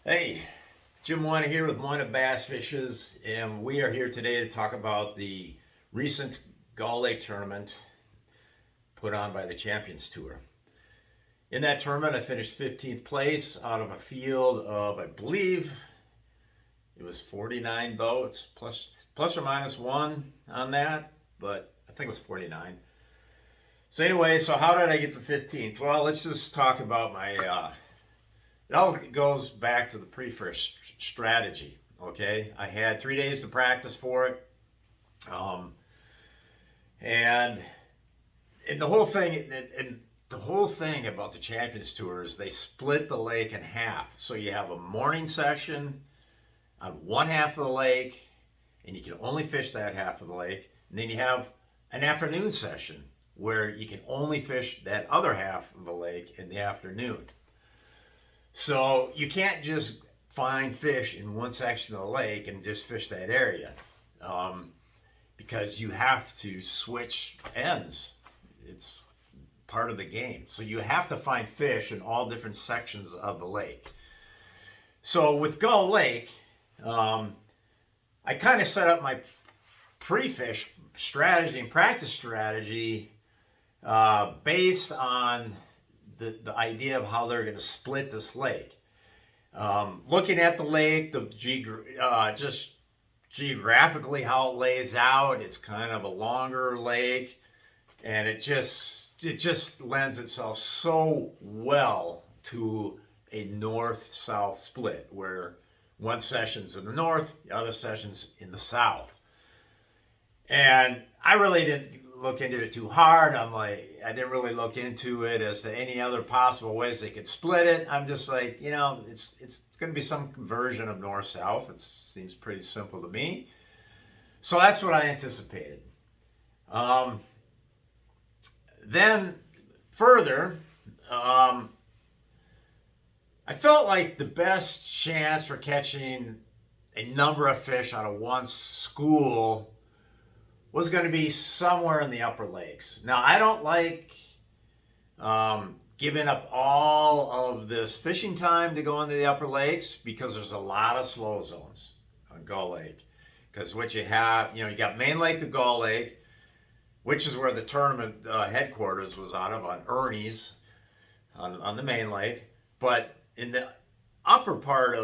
Hey, Jim Moina here with Moina Bass Fishes, and we are here today to talk about the recent Gull Lake tournament put on by the Champions Tour. In that tournament, I finished 15th place out of a field of, I believe, it was 49 boats, plus or minus one on that, but I think it was 49. So anyway, so how did I get to 15th? Well, let's just talk about my it all goes back to the pre-fish strategy. Okay, I had 3 days to practice for it, um, and and the whole thing and the whole thing about the Champions Tour is they split the lake in half. So you have a morning session on one half of the lake, and you can only fish that half of the lake, and then you have an afternoon session where you can only fish that other half of the lake in the afternoon. So you can't just find fish in one section of the lake and just fish that area, um, because you have to switch ends. It's part of the game. So you have to find fish in all different sections of the lake. So with Gull Lake, I kind of set up my pre-fish strategy and practice strategy based on the idea of how they're going to split this lake. Looking at the lake, just geographically how it lays out, it's kind of a longer lake, and it just lends itself so well to a north-south split, where one session's in the north, the other session's in the south. And I really didn't look into it too hard. I didn't really look into it as to any other possible ways they could split it. I'm just like, it's going to be some version of north-south. It seems pretty simple to me. So that's what I anticipated. Then further, I felt like the best chance for catching a number of fish out of one school was going to be somewhere in the upper lakes. Now, I don't like giving up all of this fishing time to go into the upper lakes, because there's a lot of slow zones on Gull Lake. Because what you have, you got main lake of Gull Lake, which is where the tournament headquarters was out of, on Ernie's, on the main lake. But in the upper part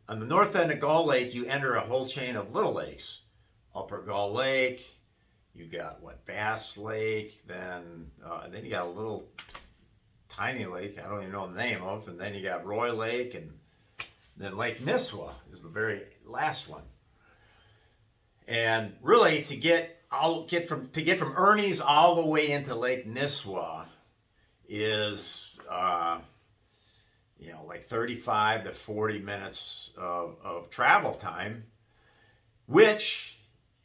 on the north end of Gull Lake, you enter a whole chain of little lakes. Upper Gull Lake, you got Bass Lake, then you got a little tiny lake I don't even know the name of, and then you got Roy Lake, and then Lake Nisswa is the very last one. And really, to get from Ernie's all the way into Lake Nisswa is like 35 to 40 minutes of travel time, which,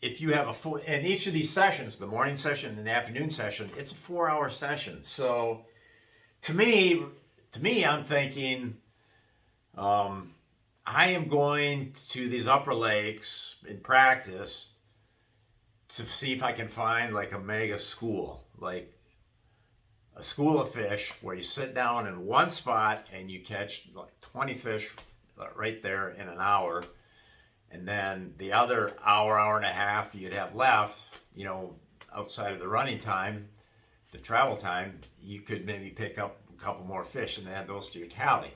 if you have in each of these sessions, the morning session and the afternoon session, it's a 4-hour session. So to me, I'm thinking, I am going to these upper lakes in practice to see if I can find like a mega school, like a school of fish where you sit down in one spot and you catch like 20 fish right there in an hour. And then the other hour and a half you'd have left, outside of the running time, the travel time, you could maybe pick up a couple more fish and add those to your tally.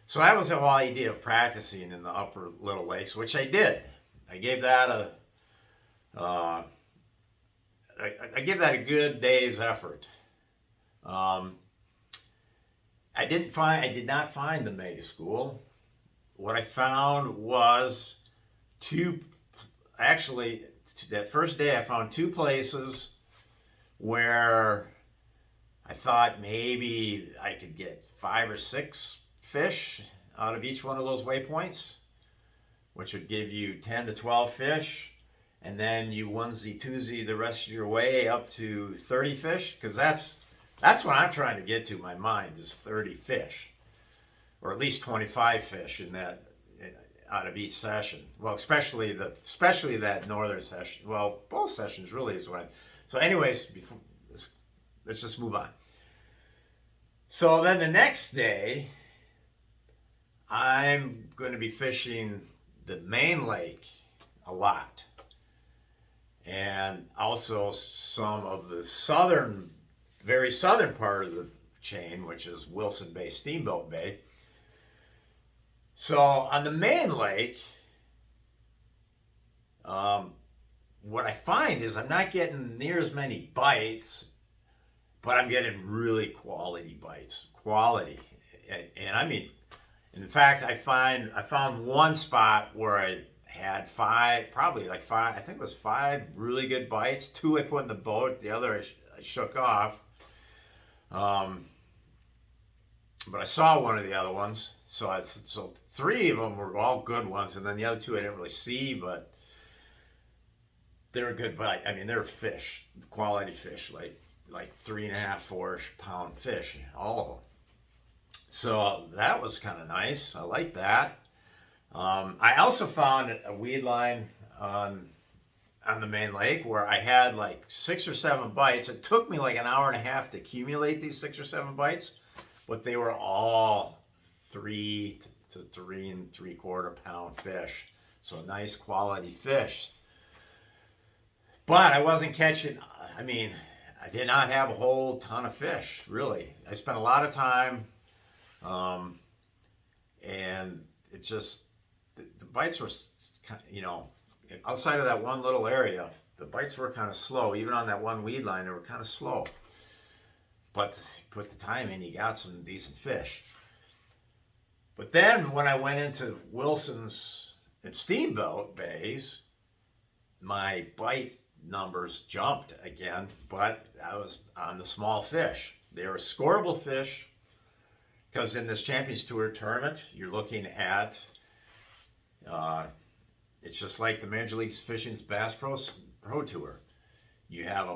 So that was the whole idea of practicing in the upper little lakes, which I did. I gave that I give that a good day's effort. I did not find the mega school. What I found was that first day I found two places where I thought maybe I could get 5 or 6 fish out of each one of those waypoints, which would give you 10 to 12 fish, and then you onesie twosie the rest of your way up to 30 fish, because that's what I'm trying to get to. My mind is 30 fish, or at least 25 fish in that, out of each session. Well, especially that northern session. Well, both sessions really is what. So, anyways, let's just move on. So then the next day, I'm going to be fishing the main lake a lot, and also some of the southern, very southern part of the chain, which is Wilson Bay, Steamboat Bay. So on the main lake, um, what I find is I'm not getting near as many bites, but I'm getting really quality bites, quality, and I mean, in fact, I found one spot where I had five, probably like five, I think it was five really good bites. Two I put in the boat, the other I shook off. Um, but I saw one of the other ones, so three of them were all good ones, and then the other two I didn't really see, but they were good bite. I mean, they were fish, quality fish, like 3.5, 4 pound fish, all of them. So that was kind of nice. I like that. I also found a weed line on the main lake where I had like 6 or 7 bites. It took me like an hour and a half to accumulate these 6 or 7 bites, but they were all 3 to 3.75 pound fish. So nice quality fish. But I wasn't catching, I mean, I did not have a whole ton of fish, really. I spent a lot of time, and it just, the bites were, outside of that one little area, the bites were kind of slow. Even on that one weed line, they were kind of slow. But put the time in, you got some decent fish. But then when I went into Wilson's and Steamboat Bays, my bite numbers jumped again, but I was on the small fish. They were scoreable fish because in this Champions Tour tournament, you're looking at, it's just like the Major League Fishing's Bass Pro Tour. You have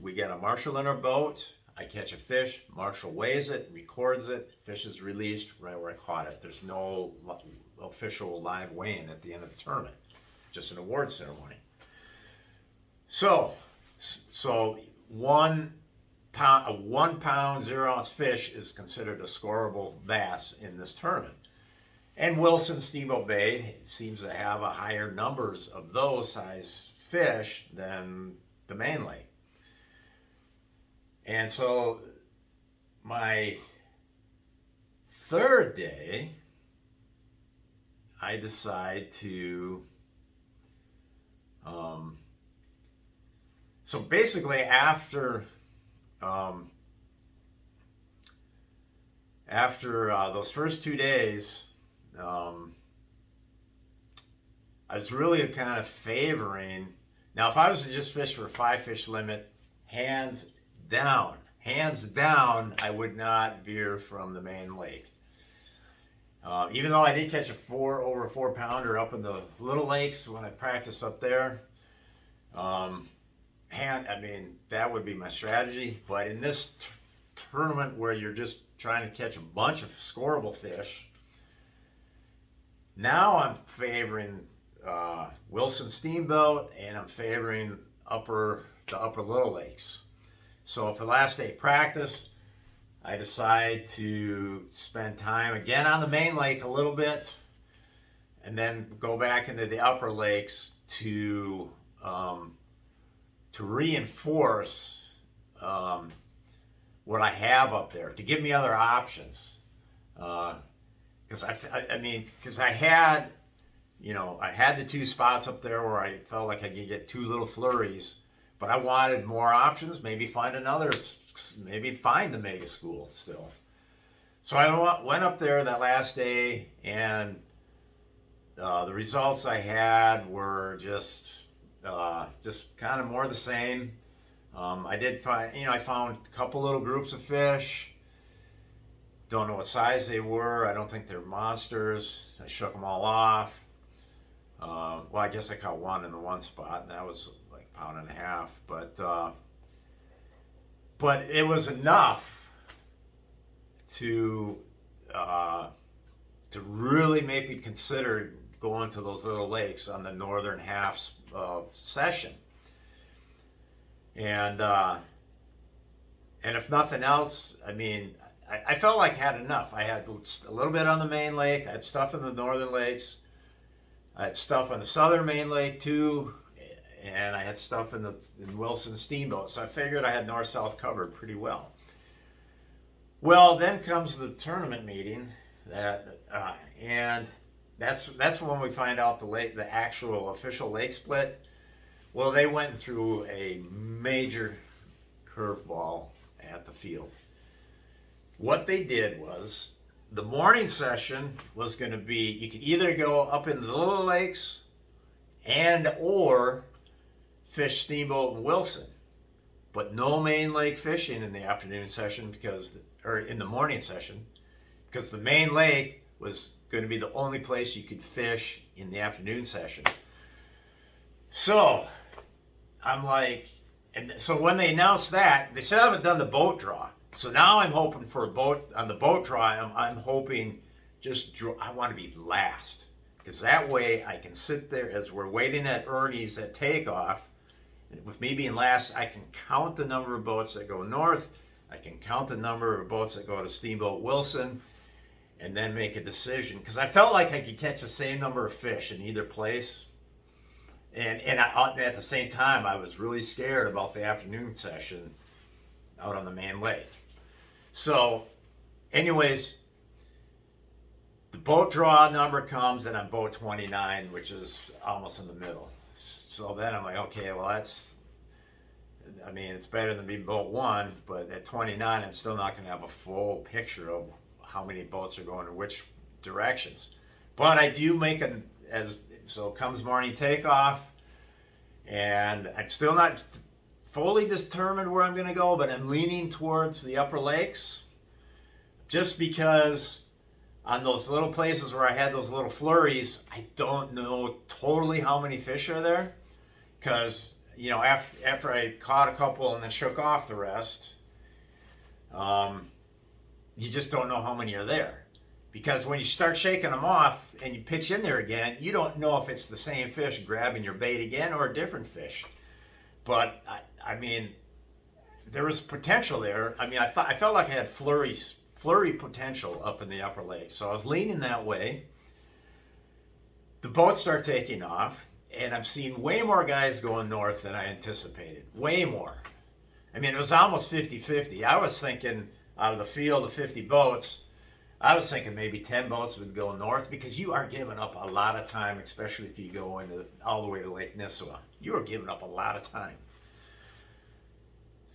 we get a marshal in our boat. I catch a fish, marshal weighs it, records it, fish is released right where I caught it. There's no official live weighing at the end of the tournament, just an award ceremony. So 1 pound, a 1 pound 0 ounce fish is considered a scoreable bass in this tournament. And Wilson Steamboat Bay seems to have a higher numbers of those size fish than the main lake. And so my third day, I decide to, so basically after those first 2 days, I was really kind of favoring. Now, if I was to just fish for a 5 fish limit, hands down, I would not veer from the main lake. Even though I did catch over 4 pounder up in the little lakes when I practiced up there, I mean, that would be my strategy. But in this tournament where you're just trying to catch a bunch of scoreable fish, now I'm favoring Wilson Steamboat, and I'm favoring the upper little lakes. So for the last day of practice, I decide to spend time again on the main lake a little bit, and then go back into the upper lakes to reinforce what I have up there, to give me other options. Because I had, I had the 2 spots up there where I felt like I could get 2 little flurries, but I wanted more options. Maybe find the mega school still. So I went up there that last day, and the results I had were just kind of more the same. I did find, I found a couple little groups of fish. Don't know what size they were. I don't think they're monsters. I shook them all off. Well, I guess I caught one in the one spot, and that was like 1.5 pounds. But it was enough to really make me consider going to those little lakes on the northern half session. And if nothing else, I mean, I felt like I had enough. I had a little bit on the main lake. I had stuff in the northern lakes. I had stuff on the southern main lake too, and I had stuff in Wilson Steamboat. So I figured I had north-south covered pretty well. Well, then comes the tournament meeting, and that's when we find out the actual official lake split. Well, they went through a major curveball at the field. What they did was, the morning session was going to be, you could either go up in the little lakes and or fish Steamboat and Wilson, but no main lake fishing in the afternoon session or in the morning session, because the main lake was going to be the only place you could fish in the afternoon session. So I'm like, and so when they announced that, they still haven't done the boat draw. So now I'm hoping for on the boat draw. I'm hoping I want to be last, because that way I can sit there as we're waiting at Ernie's at takeoff. And with me being last, I can count the number of boats that go north. I can count the number of boats that go to Steamboat Wilson, and then make a decision. Because I felt like I could catch the same number of fish in either place. And at the same time, I was really scared about the afternoon session out on the main lake. So, anyways, the boat draw number comes, and I'm boat 29, which is almost in the middle. So then I'm like, okay, well, it's better than being boat 1, but at 29, I'm still not going to have a full picture of how many boats are going in which directions. But I do so comes morning takeoff, and I'm still not fully determined where I'm going to go, but I'm leaning towards the upper lakes, just because on those little places where I had those little flurries, I don't know totally how many fish are there, because after I caught a couple and then shook off the rest, you just don't know how many are there. Because when you start shaking them off and you pitch in there again, you don't know if it's the same fish grabbing your bait again or a different fish. But there was potential there. I felt like I had flurry potential up in the upper lake. So I was leaning that way. The boats start taking off, and I'm seeing way more guys going north than I anticipated. Way more. It was almost 50-50. I was thinking out of the field of 50 boats, I was thinking maybe 10 boats would go north, because you are giving up a lot of time, especially if you go all the way to Lake Nisswa. You are giving up a lot of time.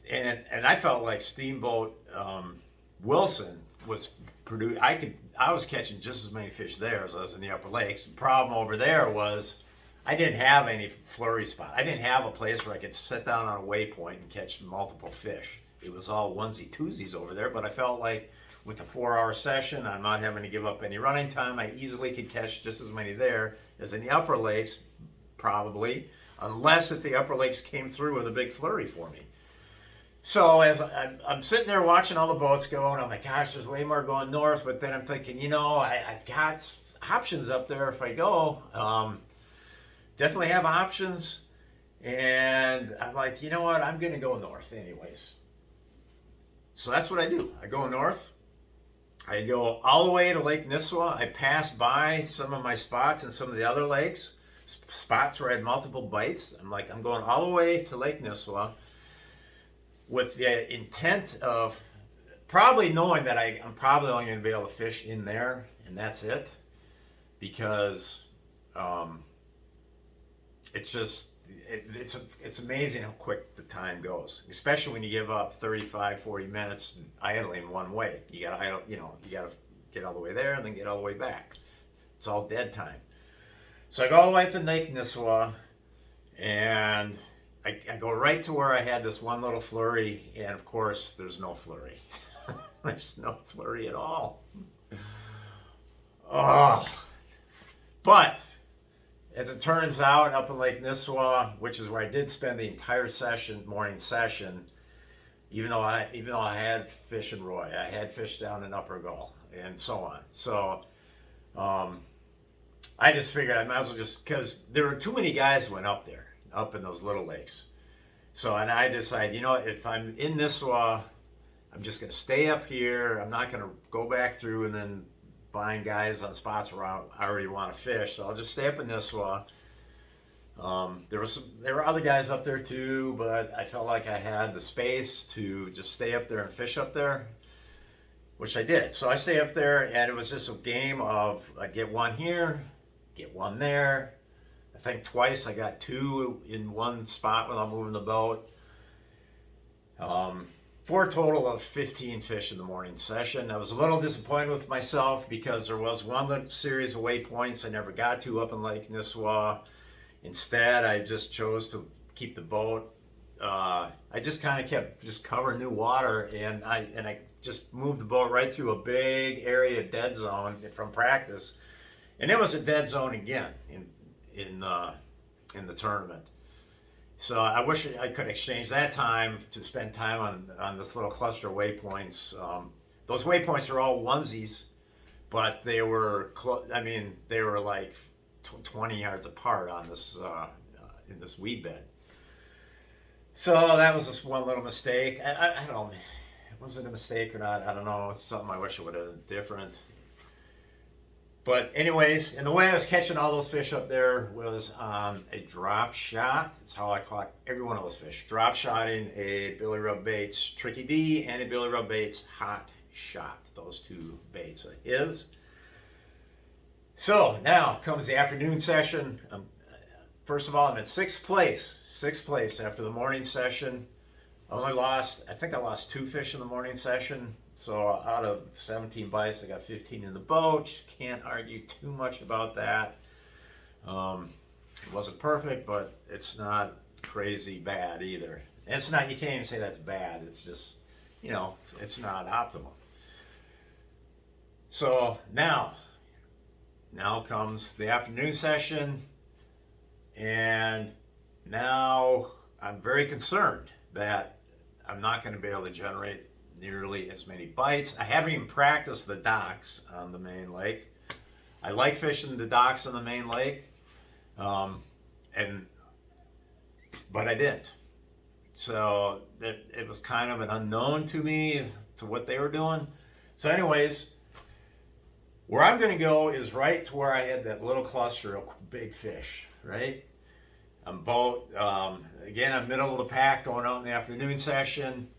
And I felt like Steamboat Wilson was I was catching just as many fish there as I was in the upper lakes. The problem over there was I didn't have any flurry spot. I didn't have a place where I could sit down on a waypoint and catch multiple fish. It was all onesie twosies over there, but I felt like with a 4-hour session, I'm not having to give up any running time. I easily could catch just as many there as in the upper lakes, probably, unless if the upper lakes came through with a big flurry for me. So as I'm sitting there watching all the boats go, and I'm like, gosh, there's way more going north. But then I'm thinking, I've got options up there if I go. Definitely have options. And I'm like, you know what? I'm going to go north anyways. So that's what I do. I go north. I go all the way to Lake Nisswa. I pass by some of my spots in some of the other lakes, spots where I had multiple bites. I'm going all the way to Lake Nisswa with the intent of probably knowing that I'm probably only going to be able to fish in there, and that's it. Because it's amazing how quick the time goes, especially when you give up 35-40 minutes idling one way. You gotta get all the way there and then get all the way back. It's all dead time. So I go all the way up to Lake Nisswa, and I go right to where I had this one little flurry, and of course there's no flurry. There's no flurry at all. Oh, but as it turns out, up in Lake Nisswa, which is where I did spend the entire morning session, even though I had fish in Roy, I had fish down in Upper Gull, and so on. So I just figured I might as well because there were too many guys who went up there, up in those little lakes. So, and I decided, if I'm in Nisswa I'm just going to stay up here. I'm not going to go back through and then find guys on spots where I already want to fish. So I'll just stay up in Nisswa. There were other guys up there too, but I felt like I had the space to just stay up there and fish up there, which I did. So I stay up there, and it was just a game of I get one here, get one there. I think twice I got two in one spot without moving the boat. For a total of 15 fish in the morning session. I was a little disappointed with myself because there was one series of waypoints I never got to up in Lake Nisswa. Instead, I just chose to keep the boat. I just kind of kept just covering new water, and I just moved the boat right through a big area of dead zone from practice, and it was a dead zone again in the tournament. So I wish I could exchange that time to spend time on this little cluster of waypoints. Those waypoints are all onesies, but they were they were like 20 yards apart on this in this weed bed. So that was just one little mistake. I don't know, was it a mistake or not? I don't know. It's something I wish I would have done different. But anyways, and the way I was catching all those fish up there was on a drop shot. That's how I caught every one of those fish. Drop shotting a Billy Rub Baits Tricky D and a Billy Rub Baits Hot Shot. Those two baits of his. So now comes the afternoon session. First of all, I'm in sixth place after the morning session. I think I lost 2 fish in the morning session. So out of 17 bites, I got 15 in the boat. Can't argue too much about that. It wasn't perfect, but it's not crazy bad either. It's not, you can't even say that's bad. It's just, it's not optimal. So now comes the afternoon session, and now I'm very concerned that I'm not going to be able to generate nearly as many bites. I haven't even practiced the docks on the main lake. I like fishing the docks on the main lake, but I didn't. So it was kind of an unknown to me to what they were doing. So anyways, where I'm going to go is right to where I had that little cluster of big fish, right? I'm again, I'm middle of the pack going out in the afternoon session.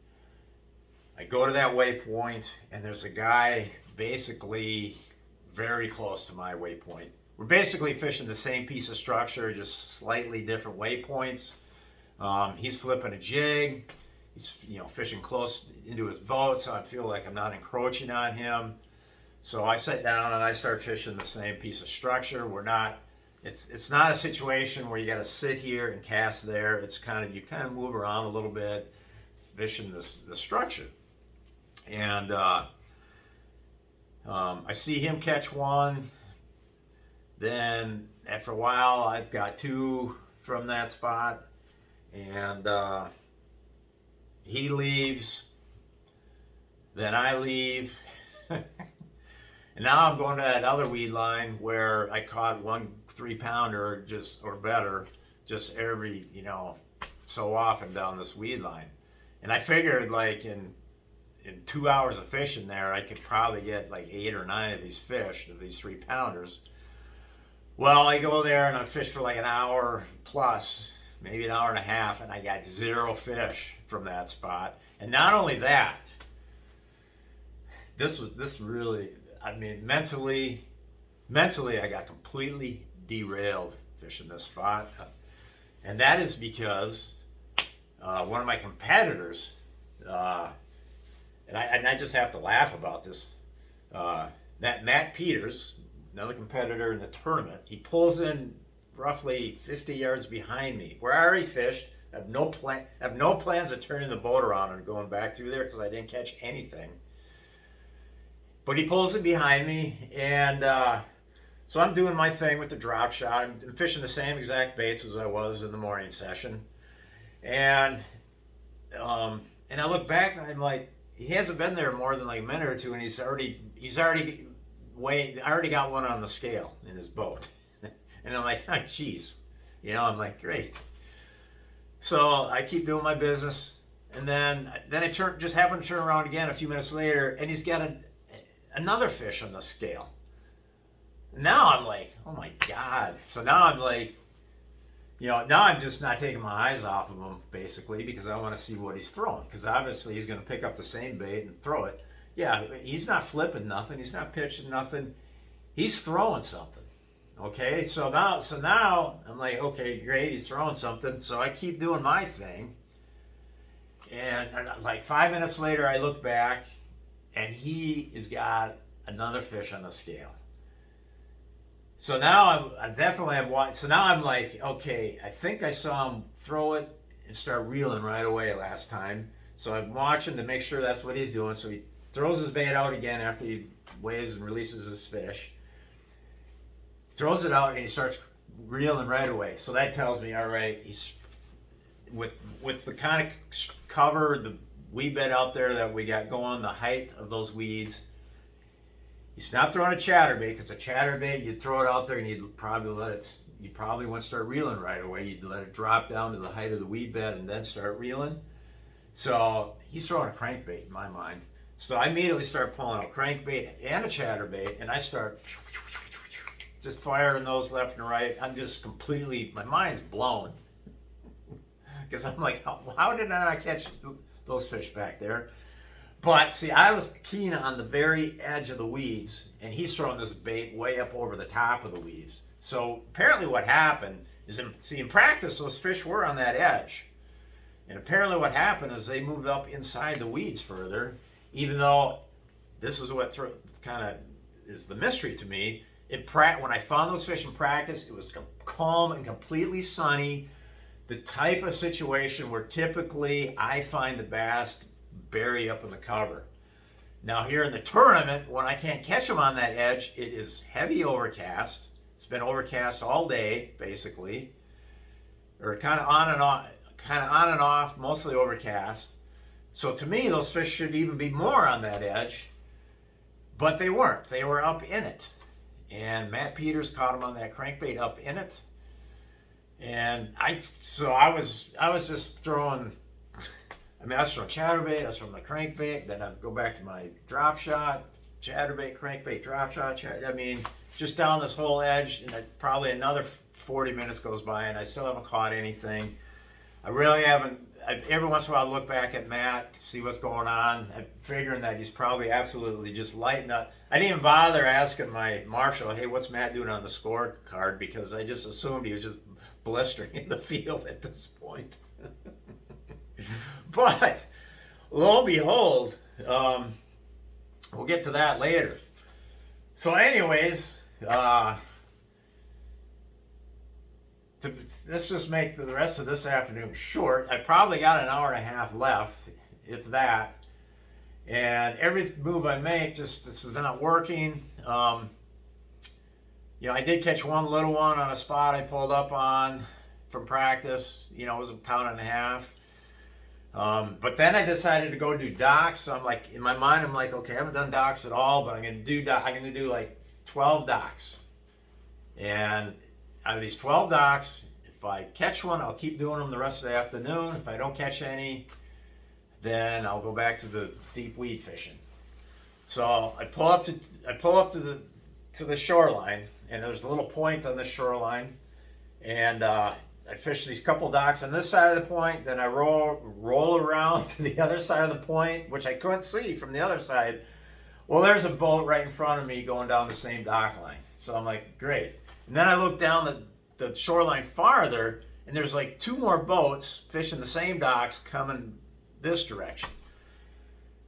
I go to that waypoint, and there's a guy basically very close to my waypoint. We're basically fishing the same piece of structure, just slightly different waypoints. He's flipping a jig. He's fishing close into his boat, so I feel like I'm not encroaching on him. So I sit down and I start fishing the same piece of structure. It's not a situation where you got to sit here and cast there. It's you kind of move around a little bit, fishing the structure. And I see him catch one. Then after a while, I've got 2 from that spot, and he leaves. Then I leave. And now I'm going to that other weed line where I caught 1 3-pounder or better just every so often down this weed line. And I figured like in 2 hours of fishing there, I could probably get like 8 or 9 of these fish, of these 3-pounders. Well, I go there and I fish for like an hour plus, maybe an hour and a half, and I got 0 fish from that spot. And not only that, this really, mentally I got completely derailed fishing this spot. And that is because one of my competitors, and I just have to laugh about this, that Matt Peters, another competitor in the tournament, he pulls in roughly 50 yards behind me, where I already fished. I have no plans of turning the boat around and going back through there because I didn't catch anything. But he pulls it behind me, and so I'm doing my thing with the drop shot. I'm fishing the same exact baits as I was in the morning session, and I look back and I'm like, he hasn't been there more than like a minute or two, and I already got one on the scale in his boat. And I'm like, oh, geez. I'm like, great. So I keep doing my business. And then I just happened to turn around again a few minutes later, and he's got another fish on the scale. Now I'm like, oh my God. So now I'm like, now I'm just not taking my eyes off of him, basically, because I want to see what he's throwing. Because obviously he's going to pick up the same bait and throw it. Yeah, he's not flipping nothing. He's not pitching nothing. He's throwing something. Okay, so now I'm like, okay, great, he's throwing something. So I keep doing my thing. And like 5 minutes later, I look back, and he has got another fish on the scale. So now I definitely have watched. So now I'm like, okay, I think I saw him throw it and start reeling right away last time. So I'm watching to make sure that's what he's doing. So he throws his bait out again after he weighs and releases his fish. Throws it out and he starts reeling right away. So that tells me, all right, he's with the kind of cover, the weed bed out there that we got going, the height of those weeds. He's not throwing a chatterbait, because a chatterbait, you'd throw it out there and you'd probably wouldn't start reeling right away. You'd let it drop down to the height of the weed bed and then start reeling. So he's throwing a crankbait in my mind. So I immediately start pulling out crankbait and a chatterbait, and I start just firing those left and right. I'm just completely, my mind's blown. Because I'm like, how did I not catch those fish back there? But see, I was keen on the very edge of the weeds, and he's throwing this bait way up over the top of the weeds. So apparently what happened is, in practice, those fish were on that edge. And apparently what happened is they moved up inside the weeds further, even though this is what kind of is the mystery to me. When I found those fish in practice, it was calm and completely sunny. The type of situation where typically I find the bass bury up in the cover. Now here in the tournament, when I can't catch them on that edge, it is heavy overcast. It's been overcast all day, basically, or kind of on and off, mostly overcast. So to me, those fish should even be more on that edge, but they weren't. They were up in it, and Matt Peters caught them on that crankbait up in it. And I was just throwing. I was throwing chatterbait, I was throwing my crankbait, then I'd go back to my drop shot, chatterbait, crankbait, drop shot. Just down this whole edge, and probably another 40 minutes goes by, and I still haven't caught anything. I really haven't. Every once in a while, I look back at Matt, see what's going on. I'm figuring that he's probably absolutely just lighting up. I didn't even bother asking my marshal, hey, what's Matt doing on the scorecard? Because I just assumed he was just blistering in the field at this point. But lo and behold, we'll get to that later. So anyways, let's just make the rest of this afternoon short. I probably got an hour and a half left, if that. And every move I make, this is not working. I did catch one little one on a spot I pulled up on from practice. It was 1.5 pounds. But then I decided to go do docks. So I'm like, in my mind, I'm like, okay, I haven't done docks at all, but I'm going to do like 12 docks. And out of these 12 docks, if I catch one, I'll keep doing them the rest of the afternoon. If I don't catch any, then I'll go back to the deep weed fishing. So I pull up to the shoreline, and there's a little point on the shoreline, and I fish these couple docks on this side of the point, then I roll around to the other side of the point, which I couldn't see from the other side. Well, there's a boat right in front of me going down the same dock line. So I'm like, great. And then I look down the shoreline farther, and there's like 2 more boats fishing the same docks coming this direction.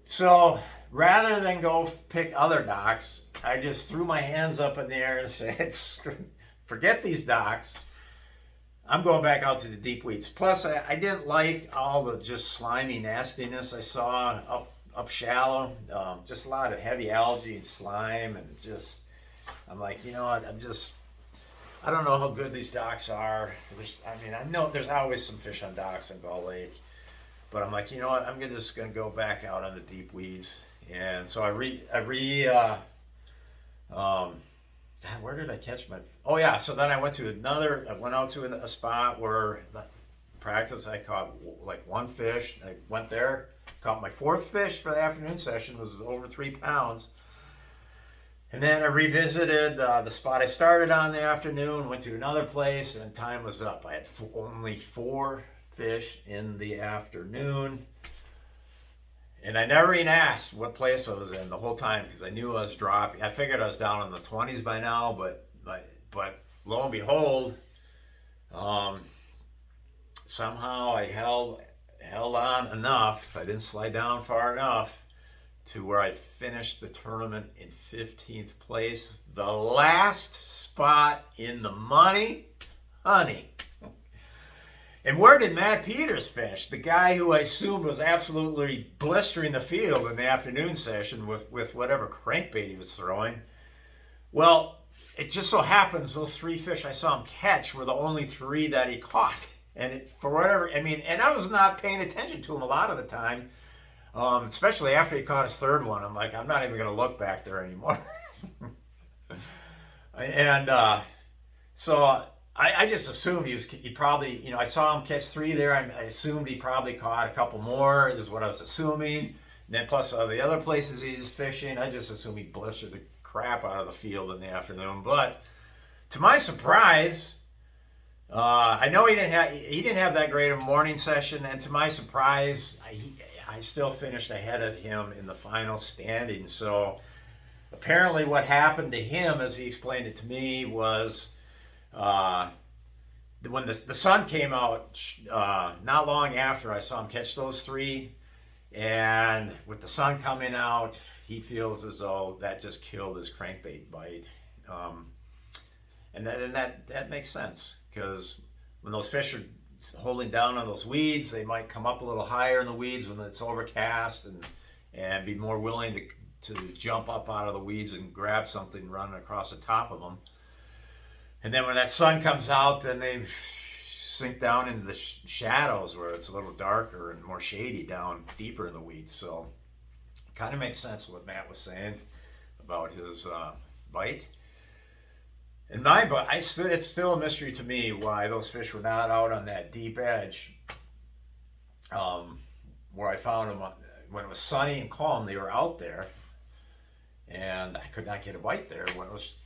So rather than go pick other docks, I just threw my hands up in the air and said, forget these docks. I'm going back out to the deep weeds. Plus, I didn't like all the just slimy nastiness I saw up shallow. Just a lot of heavy algae and slime, and just, I'm like, you know what, I don't know how good these docks are. I know there's always some fish on docks in Gull Lake, but I'm like, you know what, I'm just going to go back out on the deep weeds. And so where did I catch my? Oh yeah, so then I went out to a spot where practice, I caught like one fish. I went there, caught my fourth fish for the afternoon session. It was over 3 pounds. And then I revisited the spot I started on the afternoon, went to another place, and time was up. I had only 4 fish in the afternoon. And I never even asked what place I was in the whole time because I knew I was dropping. I figured I was down in the 20s by now, but lo and behold, somehow I held on enough. I didn't slide down far enough to where I finished the tournament in 15th place, the last spot in the money, honey. And where did Matt Peters finish? The guy who I assumed was absolutely blistering the field in the afternoon session with whatever crankbait he was throwing. Well, it just so happens those 3 fish I saw him catch were the only 3 that he caught. And for whatever, and I was not paying attention to him a lot of the time. Especially after he caught his 3rd one, I'm like, I'm not even going to look back there anymore. And so I just assumed he probably, I saw him catch 3 there. I assumed he probably caught a couple more, is what I was assuming. And then plus the other places he's fishing, I just assumed he blistered the crap out of the field in the afternoon. But to my surprise, I know he didn't have that great of a morning session, and to my surprise, I still finished ahead of him in the final standing. So apparently what happened to him, as he explained it to me, was when the sun came out, not long after I saw him catch those 3, and with the sun coming out, he feels as though that just killed his crankbait bite. And that makes sense, because when those fish are holding down on those weeds, they might come up a little higher in the weeds when it's overcast and be more willing to jump up out of the weeds and grab something running across the top of them. And then when that sun comes out, then they sink down into the shadows where it's a little darker and more shady down deeper in the weeds. So it kind of makes sense what Matt was saying about his bite. In my book, it's still a mystery to me why those fish were not out on that deep edge where I found them when it was sunny and calm. They were out there, and I could not get a bite there when it was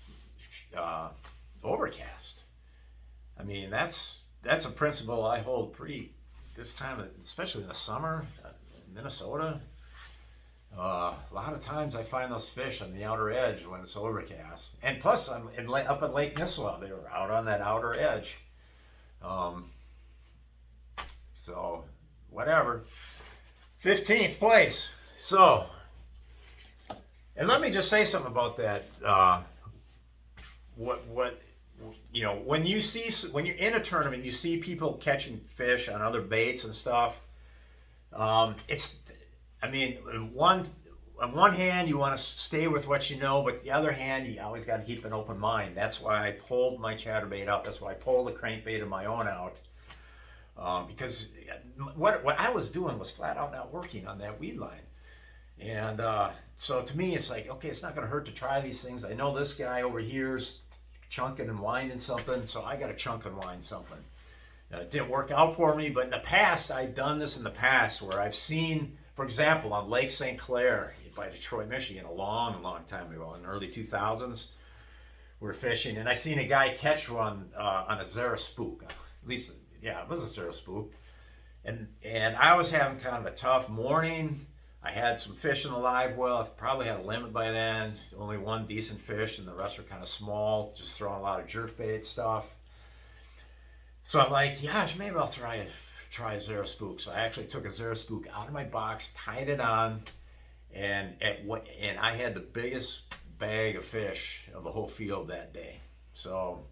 overcast. I mean, that's a principle I hold pretty this time, especially in the summer in Minnesota. A lot of times I find those fish on the outer edge when it's overcast. And plus, I'm up at Lake Nisswa. They were out on that outer edge. So, whatever. 15th place. So, and let me just say something about that. When you're in a tournament, you see people catching fish on other baits and stuff. On one hand, you want to stay with what you know, but the other hand, you always got to keep an open mind. That's why I pulled my chatterbait out. That's why I pulled the crankbait of my own out. Because what I was doing was flat out not working on that weed line. And so to me, it's like, okay, it's not going to hurt to try these things. I know this guy over here's chunking and winding something, so I got to chunk and wind something. It didn't work out for me, but in the past, I've done this in the past where I've seen, for example, on Lake St. Clair by Detroit, Michigan, a long, long time ago, in the early 2000s, we were fishing, and I seen a guy catch one on a Zara spook. At least, yeah, it was a Zara spook. And I was having kind of a tough morning. I had some fish in the live well. I probably had a limit by then. Only one decent fish, and the rest were kind of small, just throwing a lot of jerkbait stuff. So I'm like, gosh, maybe I'll try a Zara spook. So I actually took a Zara spook out of my box, tied it on, and I had the biggest bag of fish of the whole field that day. So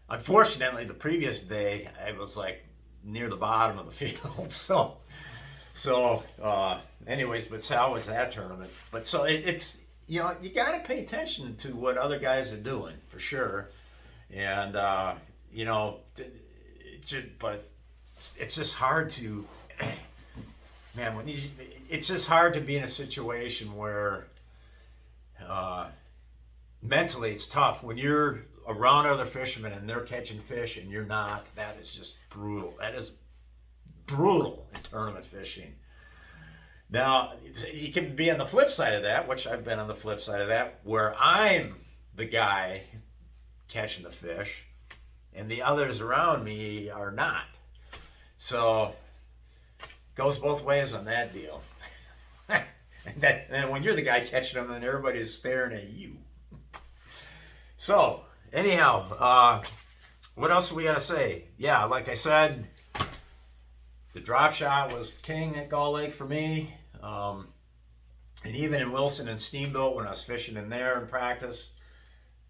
unfortunately, the previous day I was like near the bottom of the field. So anyways, but salvaged that tournament. But so it's you got to pay attention to what other guys are doing for sure, and but it's just hard to, man, it's just hard to be in a situation where mentally it's tough when you're around other fishermen and they're catching fish and you're not. That is just brutal. That is brutal in tournament fishing. Now, you can be on the flip side of that, which I've been on the flip side of that, where I'm the guy catching the fish and the others around me are not. So it goes both ways on that deal. and when you're the guy catching them, then everybody's staring at you. So anyhow, what else do we got to say? Yeah, like I said, the drop shot was king at Gull Lake for me. And even in Wilson and Steamboat, when I was fishing in there in practice,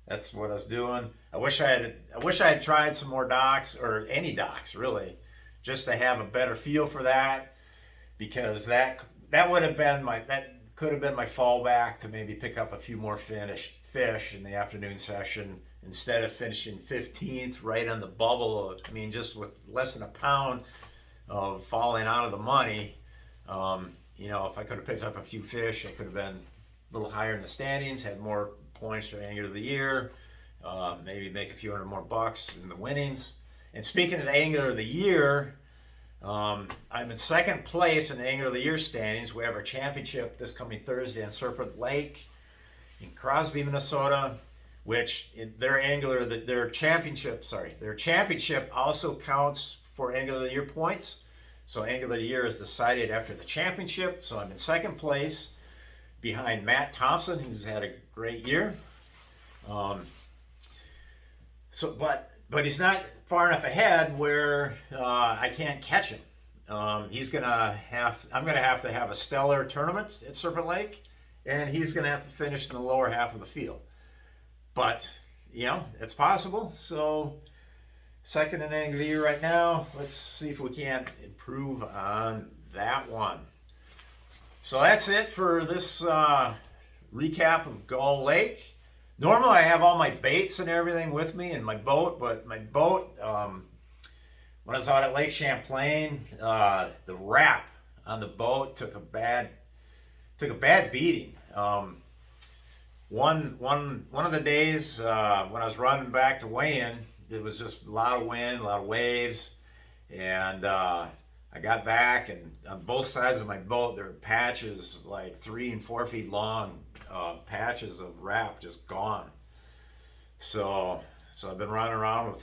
that's what I was doing. I wish I had tried some more docks, or any docks really, just to have a better feel for that, because that would have been that could have been my fallback to maybe pick up a few more fish in the afternoon session instead of finishing 15th right on the bubble. I mean, just with less than a pound of falling out of the money. You know, if I could have picked up a few fish, I could have been a little higher in the standings, had more points for Angler of the Year, maybe make a few hundred more bucks in the winnings. And speaking of the Angler of the Year, I'm in second place in the Angler of the Year standings. We have our championship this coming Thursday on Serpent Lake in Crosby, Minnesota, which their championship also counts for Angler of the Year points. So Angler of the Year is decided after the championship. So I'm in second place behind Matt Thompson, who's had a great year. But he's not far enough ahead where I can't catch him. I'm gonna have to have a stellar tournament at Serpent Lake, and he's gonna have to finish in the lower half of the field. But you know, it's possible. So second in Angler of the Year right now. Let's see if we can't improve on that one. So that's it for this recap of Gull Lake. Normally I have all my baits and everything with me in my boat, but my boat, when I was out at Lake Champlain, the wrap on the boat took a bad beating. One of the days when I was running back to weigh-in, it was just a lot of wind, a lot of waves, and I got back, and on both sides of my boat there were patches like 3 and 4 feet long, patches of wrap just gone. So I've been running around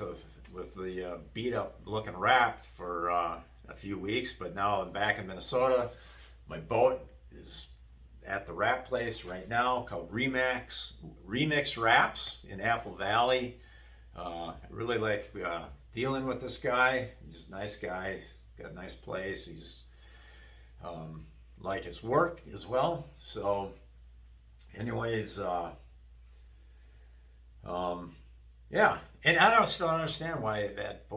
with the beat up looking wrap for a few weeks, but now I'm back in Minnesota. My boat is at the wrap place right now called Remix Wraps in Apple Valley. I really like dealing with this guy. He's just a nice guy. He's got a nice place. He's like his work as well. So anyways, yeah. And I still don't understand why that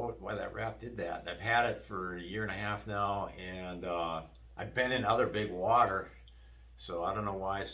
wrap did that. I've had it for a year and a half now, and I've been in other big water, so I don't know why